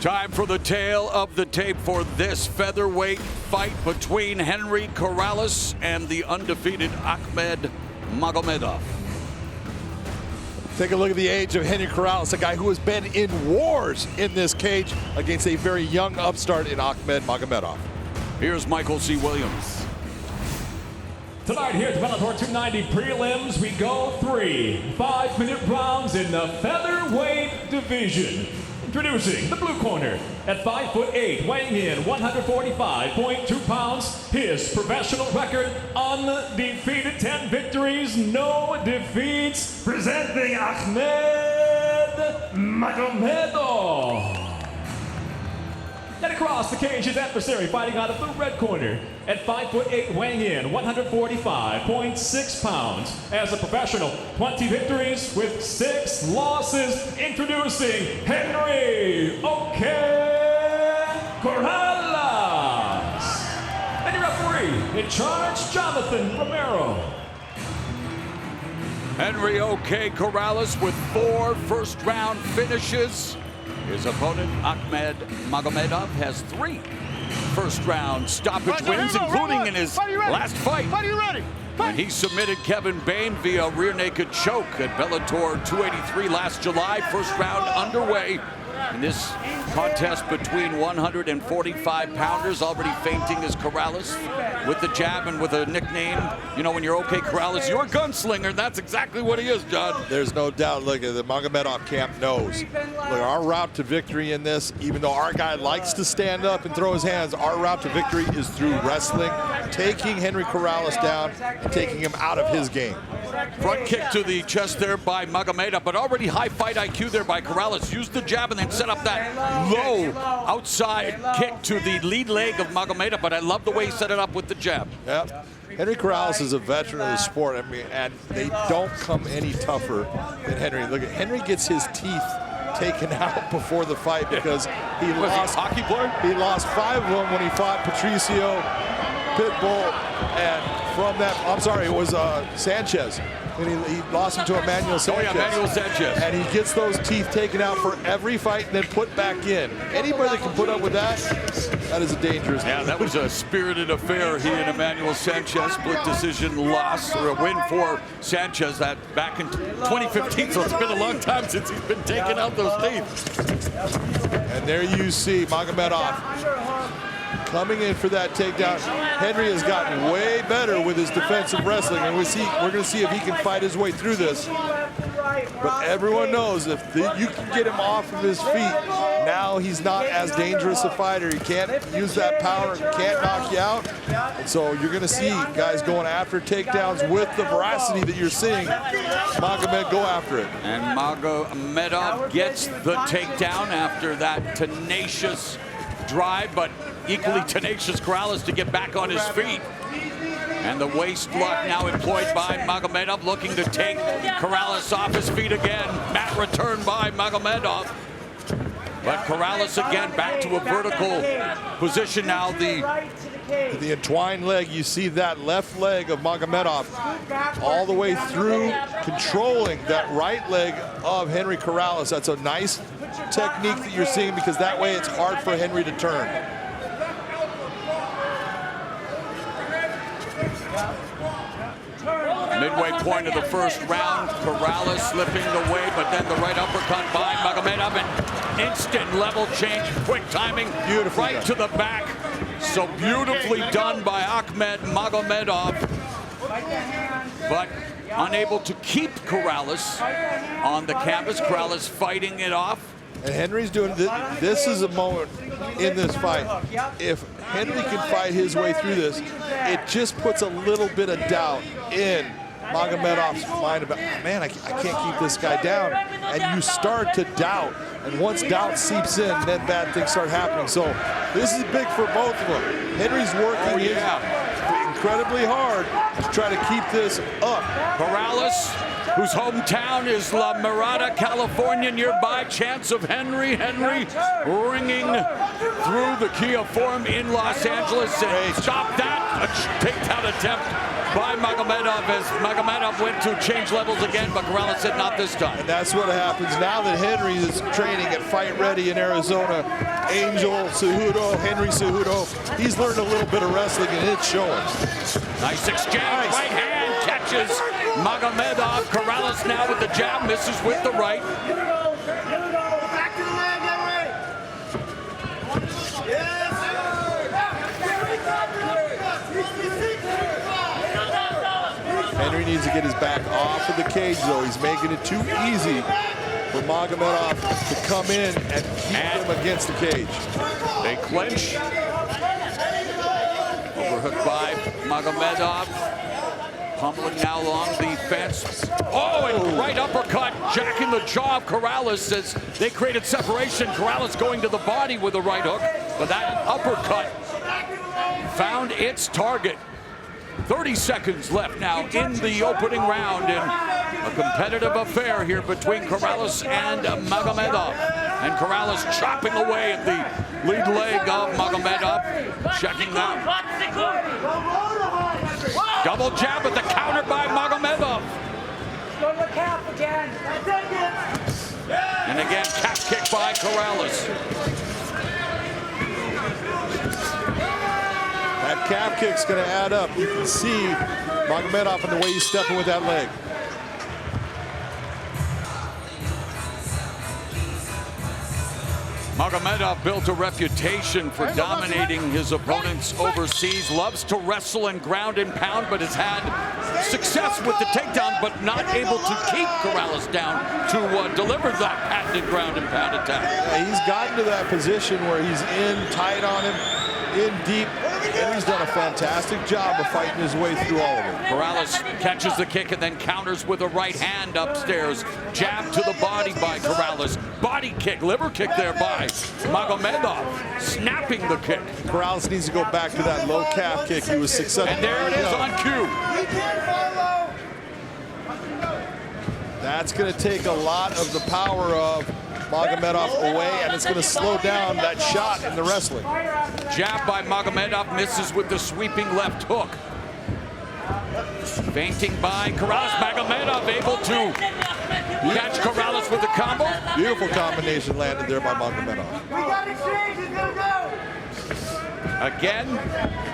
Time for the tale of the tape for this featherweight fight between Henry Corrales and the undefeated Akhmed Magomedov. Take a look at the age of Henry Corrales, a guy who has been in wars in this cage against a very young upstart in Akhmed Magomedov. Here's Michael C. Williams. Tonight here at Bellator 290 prelims, we go 3 5-minute rounds in the featherweight division. Introducing the blue corner at 5'8", weighing in 145.2 pounds. His professional record undefeated, 10 victories, no defeats. Presenting Akhmed Magomedov. And across the cage, his adversary fighting out of the red corner at 5'8", weighing in 145.6 pounds. As a professional, 20 victories with 6 losses. Introducing Henry Corrales. And your referee in charge, Jonathan Romero. Henry Corrales with 4 first-round finishes. His opponent, Akhmed Magomedov, has 3 first-round stoppage wins, including in his last fight when he submitted Kevin Bain via rear naked choke at Bellator 283 last July. First round underway in this contest between 145-pounders. Already fainting is Corrales with the jab and with a nickname. You know, when you're Corrales, you're a gunslinger. That's exactly what he is, John. There's no doubt. Look, the Magomedov camp knows. Look, our route to victory in this, even though our guy likes to stand up and throw his hands, our route to victory is through wrestling, taking Henry Corrales down and taking him out of his game. Front kick to the chest there by Magomedov, but already high fight IQ there by Corrales. Used the jab and then set up that low outside kick to the lead leg of Magomedov, but I love the way he set it up with the jab. Yep. Henry Corrales is a veteran of the sport, I mean, and they don't come any tougher than Henry. Look, Henry gets his teeth taken out before the fight because he lost. Hockey player? He lost 5 of them when he fought Patricio, Pitbull, and from that, I'm sorry, it was Sanchez. And he lost him to Emmanuel Sanchez. Oh yeah, Emmanuel Sanchez. And he gets those teeth taken out for every fight and then put back in. Anybody that can put up with that, that is a dangerous. Yeah, that was a spirited affair. He and Emmanuel Sanchez, split decision loss, or a win for Sanchez that back in 2015. So it's been a long time since he's been taking out those teeth. And there you see Magomedov coming in for that takedown. Henry has gotten way better with his defensive wrestling, and we're going to see if he can fight his way through this. But everyone knows if you can get him off of his feet, now he's not as dangerous a fighter. He can't use that power, can't knock you out. And so you're going to see guys going after takedowns with the veracity that you're seeing Magomed go after it. And Magomedov gets the takedown after that tenacious drive, but equally tenacious Corrales to get back on his feet. And the waist lock now employed by Magomedov, looking to take Corrales off his feet again. Mat return by Magomedov. But Corrales again back to a vertical position now. The entwined leg, you see that left leg of Magomedov all the way through, controlling that right leg of Henry Corrales. That's a nice technique that you're seeing because that way it's hard for Henry to turn. Midway point of the first round, Corrales slipping away, but then the right uppercut by Magomedov, and instant level change, quick timing, right to the back. So beautifully done by Akhmed Magomedov, but unable to keep Corrales on the canvas. Corrales fighting it off. And Henry's doing this is a moment in this fight. If Henry can fight his way through this, it just puts a little bit of doubt in Magomedov's mind about, man, I can't keep this guy down. And you start to doubt. And once doubt seeps in, then bad things start happening. So this is big for both of them. Henry's working incredibly hard to try to keep this up. Corrales, whose hometown is La Mirada, California, nearby. Chance of Henry ringing through the Kia Forum in Los Angeles. And stop that takedown attempt by Magomedov as Magomedov went to change levels again, but Corrales said not this time. And that's what happens now that Henry is training at Fight Ready in Arizona. Angel Cejudo, Henry Cejudo, he's learned a little bit of wrestling and it's showing. Nice exchange, right hand catches Magomedov. Corrales now with the jab, misses with the right. Henry needs to get his back off of the cage, though. He's making it too easy for Magomedov to come in and keep him against the cage. They clinch. Overhook by Magomedov. Pummeling now along the fence. Oh, and right uppercut, jacking the jaw of Corrales as they created separation. Corrales going to the body with a right hook, but that uppercut found its target. 30 seconds left now in the opening round in a competitive affair here between Corrales and Magomedov. And Corrales chopping away at the lead leg of Magomedov. Checking that. Double jab at the counter by Magomedov. Go to the calf again. And again, calf kick by Corrales. That calf kick's going to add up. You can see Magomedov and the way he's stepping with that leg. Magomedov built a reputation for dominating his opponents overseas. Loves to wrestle and ground and pound, but has had success with the takedown, but not able to keep Corrales down to deliver that patented ground and pound attack. Yeah, he's gotten to that position where he's in tight on him, in deep, and he's done a fantastic job of fighting his way through all of it. Corrales catches the kick and then counters with a right hand upstairs. Jab to the body by Corrales. Body kick, liver kick there by Magomedov. Snapping the kick. Corrales needs to go back to that low calf kick. He was successful. And there it is on cue. That's going to take a lot of the power of Magomedov away, and it's going to slow down that shot in the wrestling. Jab by Magomedov, misses with the sweeping left hook. Feinting by Corrales. Magomedov able to catch Corrales with the combo. Beautiful combination landed there by Magomedov. Again,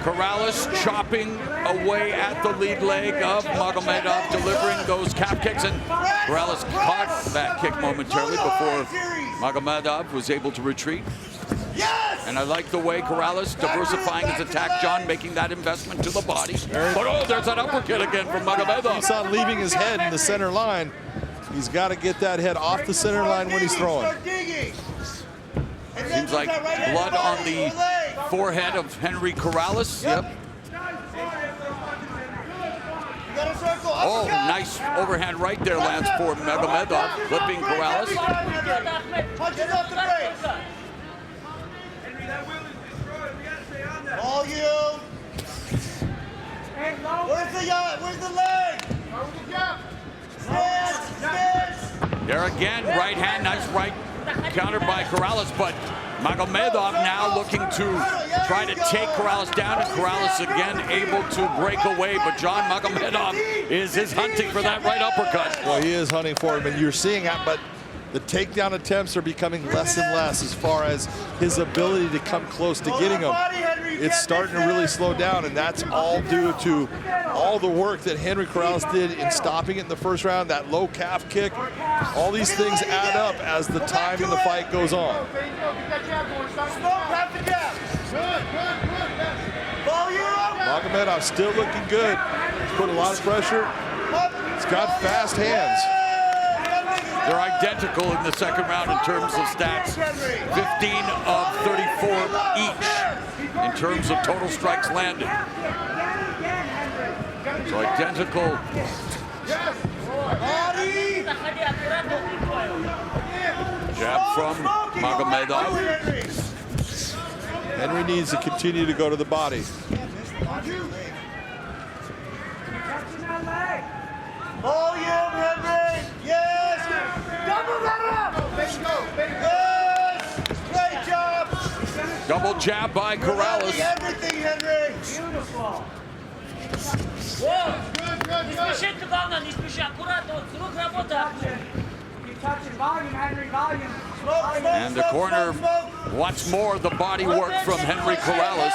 Corrales chopping away at the lead leg of Magomedov, delivering those calf kicks, and Corrales caught that kick momentarily before Magomedov was able to retreat. And I like the way Corrales diversifying his attack, John, making that investment to the body. But oh, there's that uppercut again from Magomedov. He's not leaving his head in the center line. He's got to get that head off the center line when he's throwing. Seems like blood on the forehead of Henry Corrales. Yep. Oh, nice overhand right there lands for Magomedov, clipping Corrales. Volume. Where's the leg? Stand. There again, right hand, nice right counter by Corrales, but Magomedov now looking to try to take Corrales down, and Corrales again able to break away, but John Magomedov is hunting for that right uppercut. Well, he is hunting for him, and you're seeing that, but the takedown attempts are becoming less and less as far as his ability to come close to getting him. It's starting to really slow down, and that's all due to all the work that Henry Corrales did in stopping it in the first round, that low calf kick. All these things add up as the time in the fight goes on. Magomedov still looking good. He's put a lot of pressure. He's got fast hands. They're identical in the second round in terms of stats. 15 of 34 each in terms of total strikes landed. So identical. Jab from Magomedov. Henry needs to continue to go to the body. Volume, Henry. Yes. Double that up. Let's go. Yes. Great job. Double jab by Corrales. Everything, Henry. Beautiful. Не спешите, главное, не спеши. Аккуратно, вот с рук работа. Keep touching volume, Henry, volume. And the corner wants more of the body work from Henry Corrales,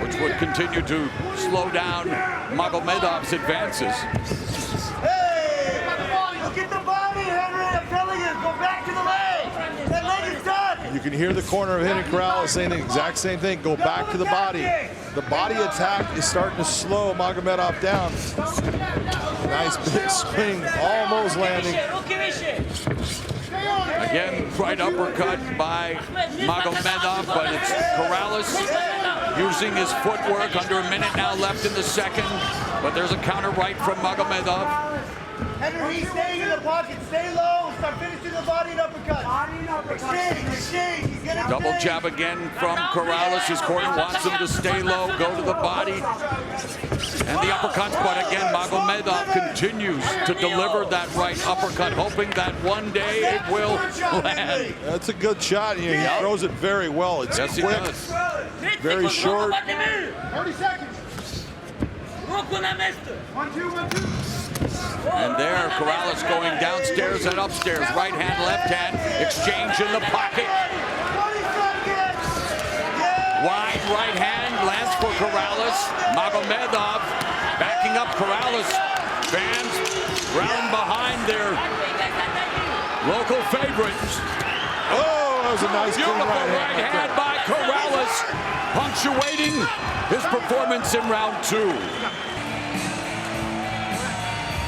which would continue to slow down Magomedov's advances. Hey! Look at the body, Henry. I'm telling you, go back to the leg. That leg is done. You can hear the corner of Henry Corrales saying the exact same thing. Go back to the body. The body attack is starting to slow Magomedov down. Nice big swing, almost landing. Again, right uppercut by Magomedov, but it's Corrales using his footwork. Under a minute now left in the second, but there's a counter right from Magomedov. Henry, he's staying in the pocket. Stay low. Start finishing the body and uppercut. Body and uppercut. Exchange. He's gonna Double exchange. jab again from Corrales. His corner wants him to stay low, go to the body. And the uppercuts, but again, Magomedov continues to deliver that right uppercut, hoping that one day it will land. That's a good shot. He throws it very well. It's Yes, he quick, does. very short. 30 seconds. And there, Corrales going downstairs and upstairs. Right hand, left hand, exchange in the pocket. 20 seconds. Wide right hand lands for Corrales. Magomedov backing up Corrales. Fans round behind their local favorites. Oh, that was a nice clean Beautiful right hand. by Corrales, punctuating his performance in round 2.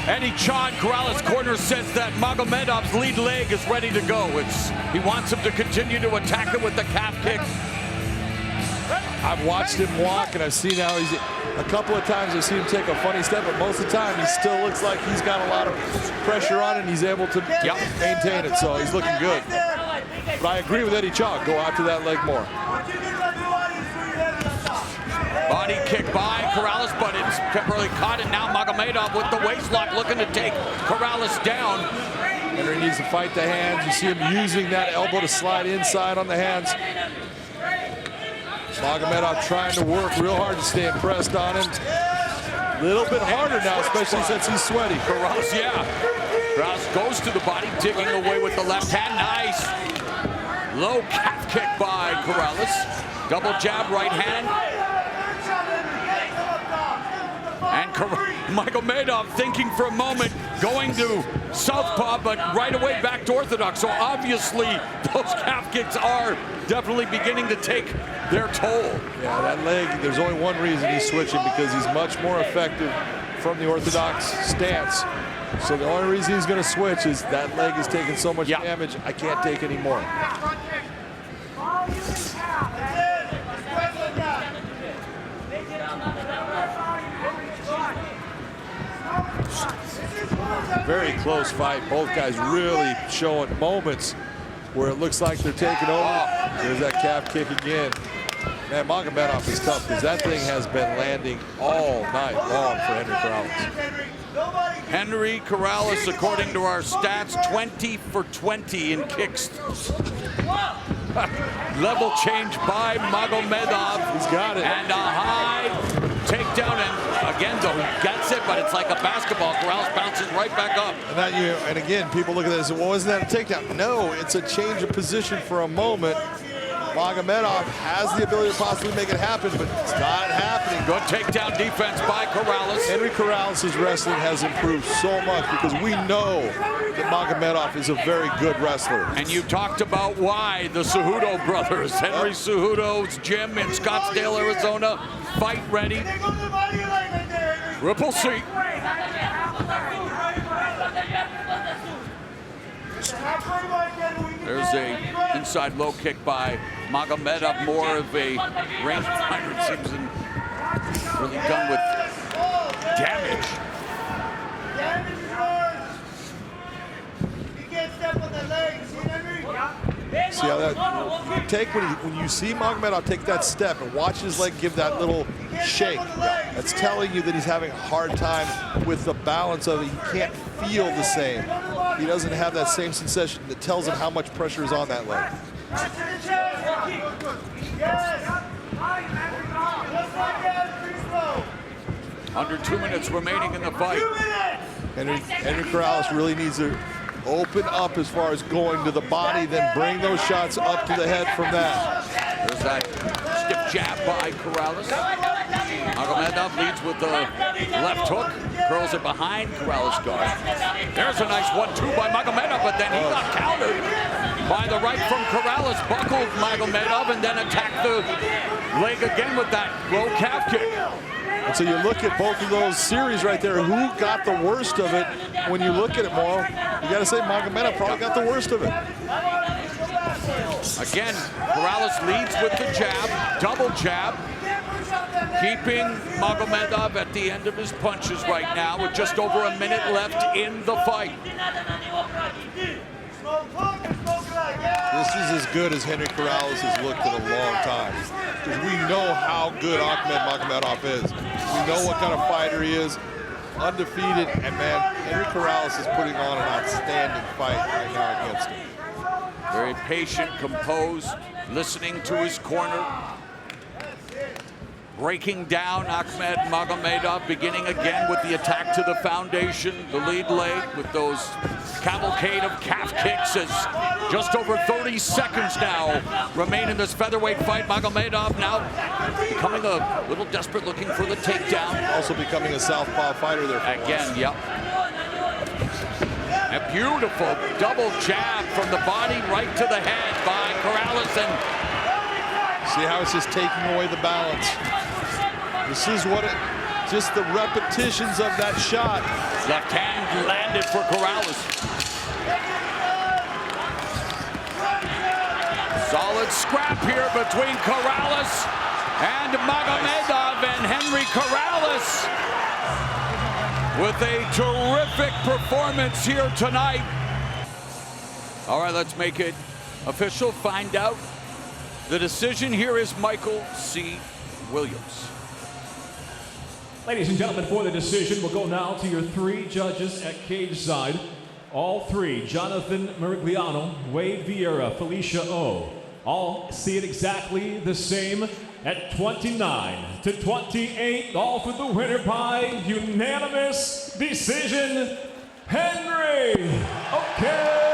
Eddie Chan, Corrales' corner says that Magomedov's lead leg is ready to go. He wants him to continue to attack it with the calf kick. I've watched him walk, and I've seen how he's a couple of times I've seen him take a funny step, but most of the time he still looks like he's got a lot of pressure on it, and he's able to maintain it, so he's looking good. But I agree with Eddie Chan. Go after that leg more. Body kick by Corrales, but it's temporarily caught, and now Magomedov with the waist lock looking to take Corrales down. Henry needs to fight the hands. You see him using that elbow to slide inside on the hands. Magomedov trying to work real hard to stay impressed on him. A little bit harder now, especially since he's sweaty. Corrales, Corrales goes to the body, digging away with the left hand. Nice. Low calf kick by Corrales. Double jab, right hand. And Magomedov thinking for a moment, going to southpaw, but right away back to orthodox. So obviously those calf kicks are definitely beginning to take their toll. Yeah, that leg, there's only one reason he's switching, because he's much more effective from the orthodox stance. So the only reason he's going to switch is that leg is taking so much damage, I can't take any more. Very close fight. Both guys really showing moments where it looks like they're taking over. There's that calf kick again. Man, Magomedov is tough because that thing has been landing all night long for Henry Corrales. Henry Corrales, according to our stats, 20 for 20 in kicks. Level change by Magomedov. He's got it. And a high takedown, and again, though, he gets it, but it's like a basketball. Corrales bounces right back up. And again, people look at this and say, well, isn't that a takedown? No, it's a change of position for a moment. Magomedov has the ability to possibly make it happen, but it's not happening. Good takedown defense by Corrales. Henry Corrales' wrestling has improved so much because we know that Magomedov is a very good wrestler. And you talked about why the Cejudo brothers, Henry Cejudo's gym in Scottsdale, Arizona, fight ready. Triple C. There's a inside low kick by Magomedov, more of a range fighter, it seems, and really done with damage. Damage is yours. You can't step on the legs, see, Henry? See how that when you see Magomedov take that step and watch his leg give that little shake, that's telling you that he's having a hard time with the balance of it. He can't feel the same. He doesn't have that same sensation that tells him how much pressure is on that leg. Under 2 minutes remaining in the fight. Henry Corrales really needs to open up as far as going to the body, then bring those shots up to the head from that. There's that stiff jab by Corrales. Magomedov leads with the left hook, curls it behind Corrales' guard. There's a nice 1-2 by Magomedov, but then he got countered by the right from Corrales, buckled Magomedov, and then attacked the leg again with that low calf kick. And so you look at both of those series right there, who got the worst of it? When you look at it, Mo, you got to say Magomedov probably got the worst of it. Again, Corrales leads with the jab, double jab, keeping Magomedov at the end of his punches right now with just over a minute left in the fight. This is as good as Henry Corrales has looked in a long time. Because we know how good Akhmed Magomedov is. We know what kind of fighter he is. Undefeated, and man, Henry Corrales is putting on an outstanding fight right now against him. Very patient, composed, listening to his corner. Breaking down Akhmed Magomedov, beginning again with the attack to the foundation, the lead leg with those cavalcade of calf kicks as just over 30 seconds now remain in this featherweight fight. Magomedov now becoming a little desperate, looking for the takedown. Also becoming a southpaw fighter there. Again, yep. A beautiful double jab from the body right to the head by Corrales. And see how it's just taking away the balance. This is what just the repetitions of that shot. Left hand landed for Corrales. Solid scrap here between Corrales and Magomedov, and Henry Corrales with a terrific performance here tonight. All right, let's make it official. Find out. The decision here is Michael C. Williams. Ladies and gentlemen, for the decision, we'll go now to your three judges at cage side. All three, Jonathan Merigliano, Wade Vieira, Felicia O. All see it exactly the same at 29-28. All for the winner by unanimous decision, Henry. Okay.